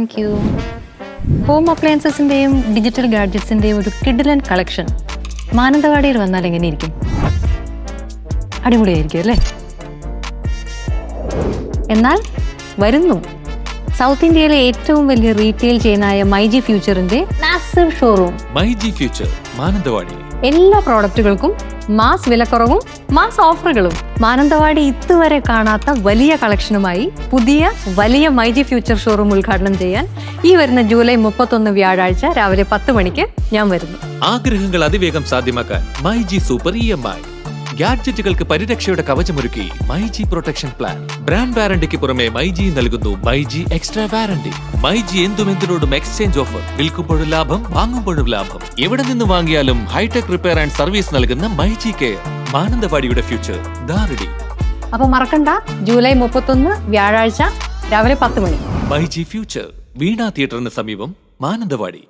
Thank you. Home അപ്ലയൻസസിൻ്റെയും digital ഗാഡ്ജറ്റ്സിൻ്റെയും ഒരു കിഡിലൻ collection മാനന്തവാടിയിൽ വന്നാൽ എങ്ങനെയിരിക്കും? അടിപൊളിയായിരിക്കും അല്ലേ? എന്നാൽ വരുന്നു സൗത്ത് ഇന്ത്യയിലെ ഏറ്റവും വലിയ റീറ്റെയിൽ ചെയിനായ മൈജി ഫ്യൂച്ചറിന്റെ massive showroom. MyG future Mananthavady. എല്ലാ പ്രോഡക്റ്റുകൾക്കും മാസ് വിലക്കുറവും മാസ് ഓഫറുകളും. മാനന്തവാടി ഇതുവരെ കാണാത്ത വലിയ കളക്ഷനുമായി പുതിയ വലിയ മൈജി ഫ്യൂച്ചർ ഷോറൂം ഉദ്ഘാടനം ചെയ്യാൻ ഈ വരുന്ന ജൂലൈ 31 വ്യാഴാഴ്ച രാവിലെ 10 മണിക്ക് ഞാൻ വരുന്നു. ആഗ്രഹങ്ങൾ അതിവേഗം സാധ്യമാക്കാൻ മൈജി സൂപ്പർ EMI. ഗാഡ്ജറ്റുകൾക്ക് പരിരക്ഷയുടെ കവചമൊരുക്കി മൈജി പ്രൊട്ടക്ഷൻ പ്ലാൻ. ബ്രാൻഡ് വാറണ്ടിക്ക് പുറമെ മൈജി നൽകുന്നു മൈജി എക്സ്ട്രാ വാറണ്ടി. മൈജി എന്തിനോടും എക്സ്ചേഞ്ച് ഓഫർ. വിൽക്കുമ്പോഴും ലാഭം, വാങ്ങുമ്പോഴും ലാഭം. എവിടെ നിന്ന് വാങ്ങിയാലും ഹൈടെക് റിപ്പയർ ആൻഡ് സർവീസ് നൽകുന്ന മൈജി കെയർ. മാനന്തവാടിയുടെ ഫ്യൂച്ചർ ദാറടി. അപ്പൊ മറക്കണ്ട, ജൂലൈ 31 വ്യാഴാഴ്ച രാവിലെ 10 മണി. മൈജി ഫ്യൂച്ചർ വീണ തിയേറ്ററിന് സമീപം, മാനന്തവാടി.